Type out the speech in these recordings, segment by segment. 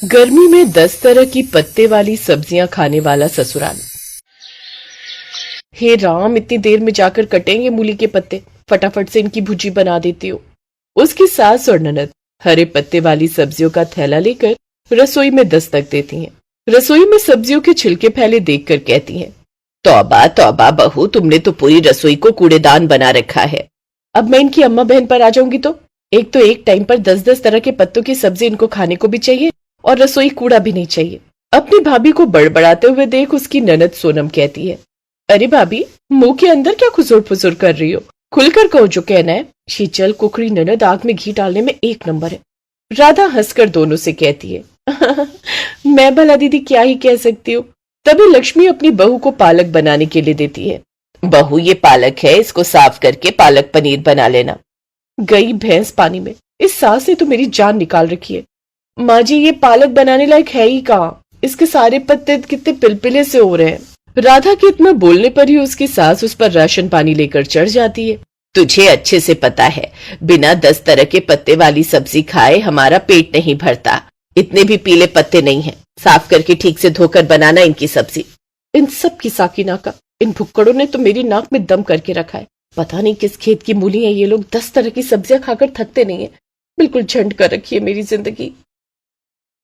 गर्मी में 10 तरह की पत्ते वाली सब्जियां खाने वाला ससुराल। हे राम, इतनी देर में जाकर कटेंगे मूली के पत्ते, फटाफट से इनकी भुजी बना देती हूँ। उसकी सास और ननद हरे पत्ते वाली सब्जियों का थैला लेकर रसोई में दस्तक देती हैं। रसोई में सब्जियों के छिलके फैले देखकर कहती हैं, तौबा तौबा बहू, तुमने तो पूरी रसोई को कूड़ेदान बना रखा है। अब मैं इनकी अम्मा बहन पर आ जाऊंगी तो एक टाइम पर 10-10 तरह के पत्तों की सब्जी इनको खाने को भी चाहिए और रसोई कूड़ा भी नहीं चाहिए। अपनी भाभी को बड़बड़ाते हुए देख उसकी ननद सोनम कहती है, अरे भाभी, मुंह के अंदर क्या खुसुर फुसुर कर रही हो? खुलकर कहो जो कहना है। शीचल कुकड़ी ननद आग में घी डालने में एक नंबर है। राधा हंसकर दोनों से कहती है, मैं भला दीदी क्या ही कह सकती हूँ। तभी लक्ष्मी अपनी बहू को पालक बनाने के लिए देती है। बहू, ये पालक है, इसको साफ करके पालक पनीर बना लेना। गई भैंस पानी में, इस सास ने तो मेरी जान निकाल रखी है। माँ जी, ये पालक बनाने लायक है ही कहाँ? इसके सारे पत्ते कितने पिलपिले से हो रहे हैं। राधा के इतना बोलने पर ही उसकी सास उस पर राशन पानी लेकर चढ़ जाती है। तुझे अच्छे से पता है, बिना 10 तरह के पत्ते वाली सब्जी खाए हमारा पेट नहीं भरता। इतने भी पीले पत्ते नहीं हैं। साफ करके ठीक से धोकर बनाना इनकी सब्जी। इन सब की साकिना का, इन भुक्कड़ों ने तो मेरी नाक में दम करके रखा है। पता नहीं किस खेत की मूली है ये लोग, 10 तरह की सब्जियां खाकर थकते नहीं है। बिल्कुल झंड कर रखी है मेरी जिंदगी।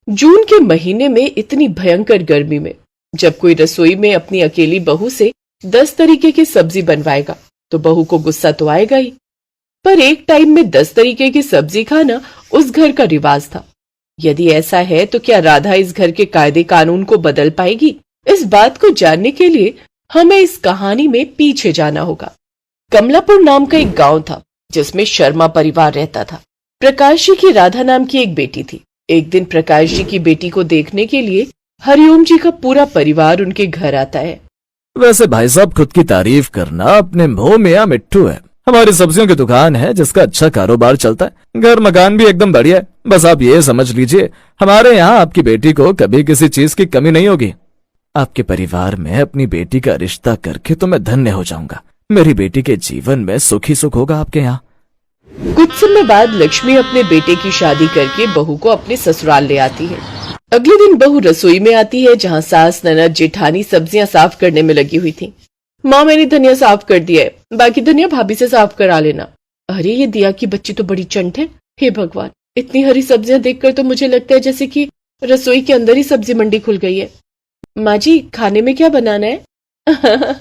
जून के महीने में इतनी भयंकर गर्मी में जब कोई रसोई में अपनी अकेली बहू से 10 तरीके की सब्जी बनवाएगा तो बहू को गुस्सा तो आएगा ही। पर एक टाइम में 10 तरीके की सब्जी खाना उस घर का रिवाज था। यदि ऐसा है तो क्या राधा इस घर के कायदे कानून को बदल पाएगी? इस बात को जानने के लिए हमें इस कहानी में पीछे जाना होगा। कमलापुर नाम का एक गांव था जिसमें शर्मा परिवार रहता था। प्रकाश जी की राधा नाम की एक बेटी थी। एक दिन प्रकाश जी की बेटी को देखने के लिए हरिओम जी का पूरा परिवार उनके घर आता है। वैसे भाई साहब, खुद की तारीफ करना अपने मुंह में या मिट्टू है। हमारी सब्जियों की दुकान है जिसका अच्छा कारोबार चलता है। घर मकान भी एकदम बढ़िया है। बस आप ये समझ लीजिए, हमारे यहाँ आपकी बेटी को कभी किसी चीज की कमी नहीं होगी। आपके परिवार में अपनी बेटी का रिश्ता करके तो मैं धन्य हो जाऊंगा। मेरी बेटी के जीवन में सुख ही सुख होगा आपके यहाँ। कुछ समय बाद लक्ष्मी अपने बेटे की शादी करके बहू को अपने ससुराल ले आती है। अगले दिन बहू रसोई में आती है जहाँ सास ननद जेठानी सब्जियां साफ करने में लगी हुई थी। माँ, मैंने धनिया साफ कर दिया है, बाकी धनिया भाभी से साफ करा लेना। अरे, ये दिया की बच्ची तो बड़ी चंट है। हे भगवान, इतनी हरी सब्जियां देखकर तो मुझे लगता है जैसे कि रसोई के अंदर ही सब्जी मंडी खुल गई है। माँ जी, खाने में क्या बनाना है?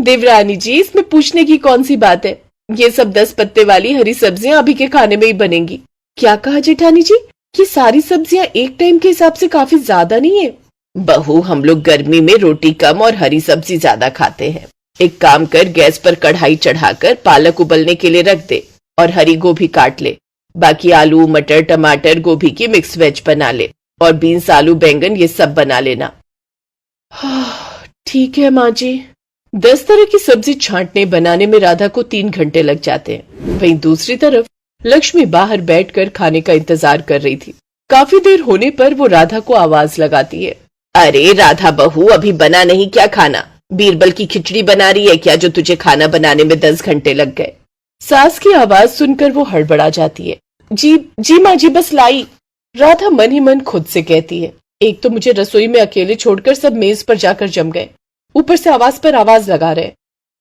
देवरानी जी, इसमें पूछने की कौन सी बात है। ये सब 10 पत्ते वाली हरी सब्जियां अभी के खाने में ही बनेंगी। क्या कहा जेठानी जी? ये सारी सब्जियां एक टाइम के हिसाब से काफी ज्यादा नहीं है? बहू, हम लोग गर्मी में रोटी कम और हरी सब्जी ज्यादा खाते हैं। एक काम कर, गैस पर कढ़ाई चढ़ाकर पालक उबलने के लिए रख दे और हरी गोभी काट ले। बाकी आलू मटर टमाटर गोभी की मिक्स वेज बना ले और बीन्स आलू बैंगन ये सब बना लेना। ठीक है माँ जी। 10 तरह की सब्जी छांटने बनाने में राधा को 3 घंटे लग जाते हैं। वहीं दूसरी तरफ लक्ष्मी बाहर बैठकर खाने का इंतजार कर रही थी। काफी देर होने पर वो राधा को आवाज लगाती है, अरे राधा बहू, अभी बना नहीं क्या खाना? बीरबल की खिचड़ी बना रही है क्या, जो तुझे खाना बनाने में 10 घंटे लग गए? सास की आवाज सुनकर वो हड़बड़ा जाती है। जी माँ जी, बस लाई। राधा मन ही मन खुद से कहती है, एक तो मुझे रसोई में अकेले छोड़कर सब मेज पर जाकर जम गए, ऊपर से आवाज पर आवाज लगा रहे।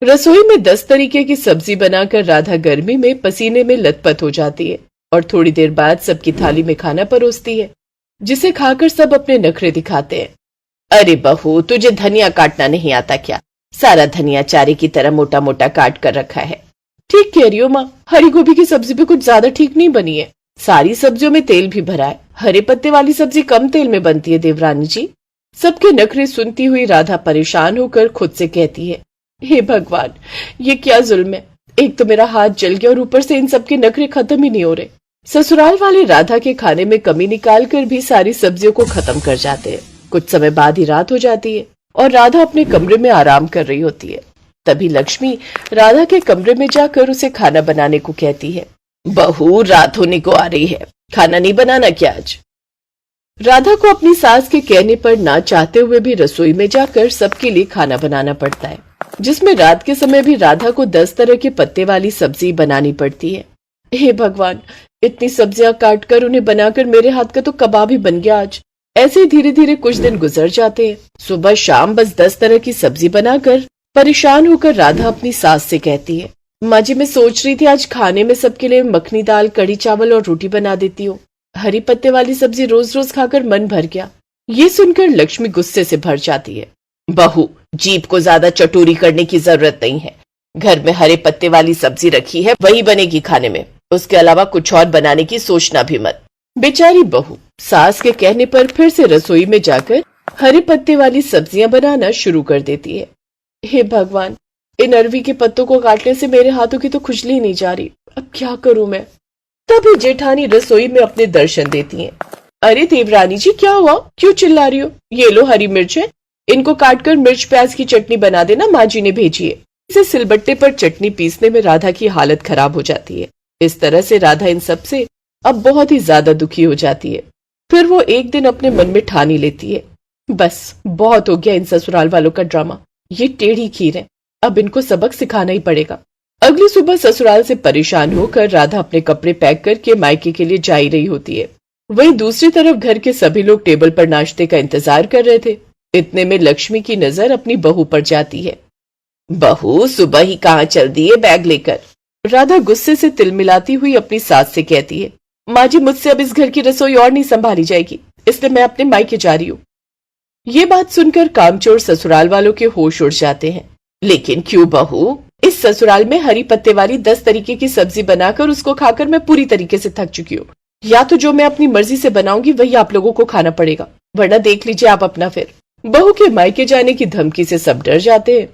रसोई में 10 तरीके की सब्जी बनाकर राधा गर्मी में पसीने में लथपथ हो जाती है और थोड़ी देर बाद सबकी थाली में खाना परोसती है, जिसे खाकर सब अपने नखरे दिखाते हैं। अरे बहू, तुझे धनिया काटना नहीं आता क्या? सारा धनिया चारे की तरह मोटा मोटा काट कर रखा है। ठीक कह रही हो माँ, हरी गोभी की सब्जी भी कुछ ज्यादा ठीक नहीं बनी है। सारी सब्जियों में तेल भी भरा है। हरे पत्ते वाली सब्जी कम तेल में बनती है देवरानी जी। सबके नखरे सुनती हुई राधा परेशान होकर खुद से कहती है, हे भगवान, ये क्या जुल्म है। एक तो मेरा हाथ जल गया और ऊपर से इन सबके नखरे खत्म ही नहीं हो रहे। ससुराल वाले राधा के खाने में कमी निकाल कर भी सारी सब्जियों को खत्म कर जाते हैं। कुछ समय बाद ही रात हो जाती है और राधा अपने कमरे में आराम कर रही होती है। तभी लक्ष्मी राधा के कमरे में जाकर उसे खाना बनाने को कहती है। बहू, रात होने को आ रही है, खाना नहीं बनाना क्या आज? राधा को अपनी सास के कहने पर ना चाहते हुए भी रसोई में जाकर सबके लिए खाना बनाना पड़ता है, जिसमें रात के समय भी राधा को 10 तरह के पत्ते वाली सब्जी बनानी पड़ती है। हे भगवान, इतनी सब्जियां काट कर उन्हें बनाकर मेरे हाथ का तो कबाब ही बन गया आज। ऐसे धीरे धीरे कुछ दिन गुजर जाते हैं। सुबह शाम बस 10 तरह की सब्जी बनाकर परेशान होकर राधा अपनी सास से कहती है, माँ जी मैं सोच रही थी आज खाने में सबके लिए मखनी दाल, कढ़ी चावल और रोटी बना देती हूँ। हरी पत्ते वाली सब्जी रोज रोज खाकर मन भर गया। ये सुनकर लक्ष्मी गुस्से से भर जाती है। बहू, जीभ को ज्यादा चटोरी करने की जरूरत नहीं है। घर में हरे पत्ते वाली सब्जी रखी है, वही बनेगी खाने में। उसके अलावा कुछ और बनाने की सोचना भी मत। बेचारी बहू सास के कहने पर फिर से रसोई में जाकर हरे पत्ते वाली सब्जियां बनाना शुरू कर देती है। हे भगवान, इन अरवी के पत्तों को काटने से मेरे हाथों की तो खुजली नहीं जा रही। अब क्या करूं मैं? तभी जेठानी रसोई में अपने दर्शन देती हैं। अरे देवरानी जी, क्या हुआ? क्यों चिल्ला रही हो? ये लो हरी मिर्च है, इनको काटकर मिर्च प्याज की चटनी बना देना, माँ जी ने भेजी है। इसे सिलबट्टे पर चटनी पीसने में राधा की हालत खराब हो जाती है। इस तरह से राधा इन सब से अब बहुत ही ज्यादा दुखी हो जाती है। फिर वो एक दिन अपने मन में ठान ही लेती है, बस बहुत हो गया इन ससुराल वालों का ड्रामा। ये टेढ़ी खीर है, अब इनको सबक सिखाना ही पड़ेगा। अगली सुबह ससुराल से परेशान होकर राधा अपने कपड़े पैक करके मायके के लिए जा ही रही होती है। वहीं दूसरी तरफ घर के सभी लोग टेबल पर नाश्ते का इंतजार कर रहे थे। इतने में लक्ष्मी की नजर अपनी बहू पर जाती है। बहू, सुबह ही कहाँ चल दी है बैग लेकर? राधा गुस्से से तिलमिलाती हुई अपनी सास से कहती है, माँ जी मुझसे अब इस घर की रसोई और नहीं संभाली जाएगी, इसलिए मैं अपने मायके जा रही हूँ। ये बात सुनकर कामचोर ससुराल वालों के होश उड़ जाते हैं। लेकिन क्यों बहू? इस ससुराल में हरी पत्ते वाली 10 तरीके की सब्जी बनाकर उसको खाकर मैं पूरी तरीके से थक चुकी हूँ। या तो जो मैं अपनी मर्जी से बनाऊंगी वही आप लोगों को खाना पड़ेगा, वरना देख लीजिए आप अपना। फिर बहू के मायके जाने की धमकी से सब डर जाते हैं।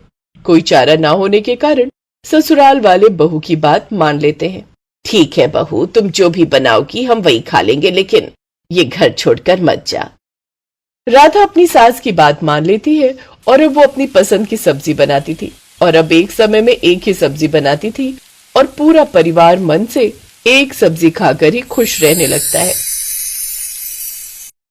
कोई चारा ना होने के कारण ससुराल वाले बहू की बात मान लेते हैं। ठीक है बहू, तुम जो भी बनाओगी हम वही खा लेंगे, लेकिन ये घर छोड़कर मत जा। राधा अपनी सास की बात मान लेती है और अब वो अपनी पसंद की सब्जी बनाती थी। और अब एक समय में एक ही सब्जी बनाती थी और पूरा परिवार मन से एक सब्जी खाकर ही खुश रहने लगता है।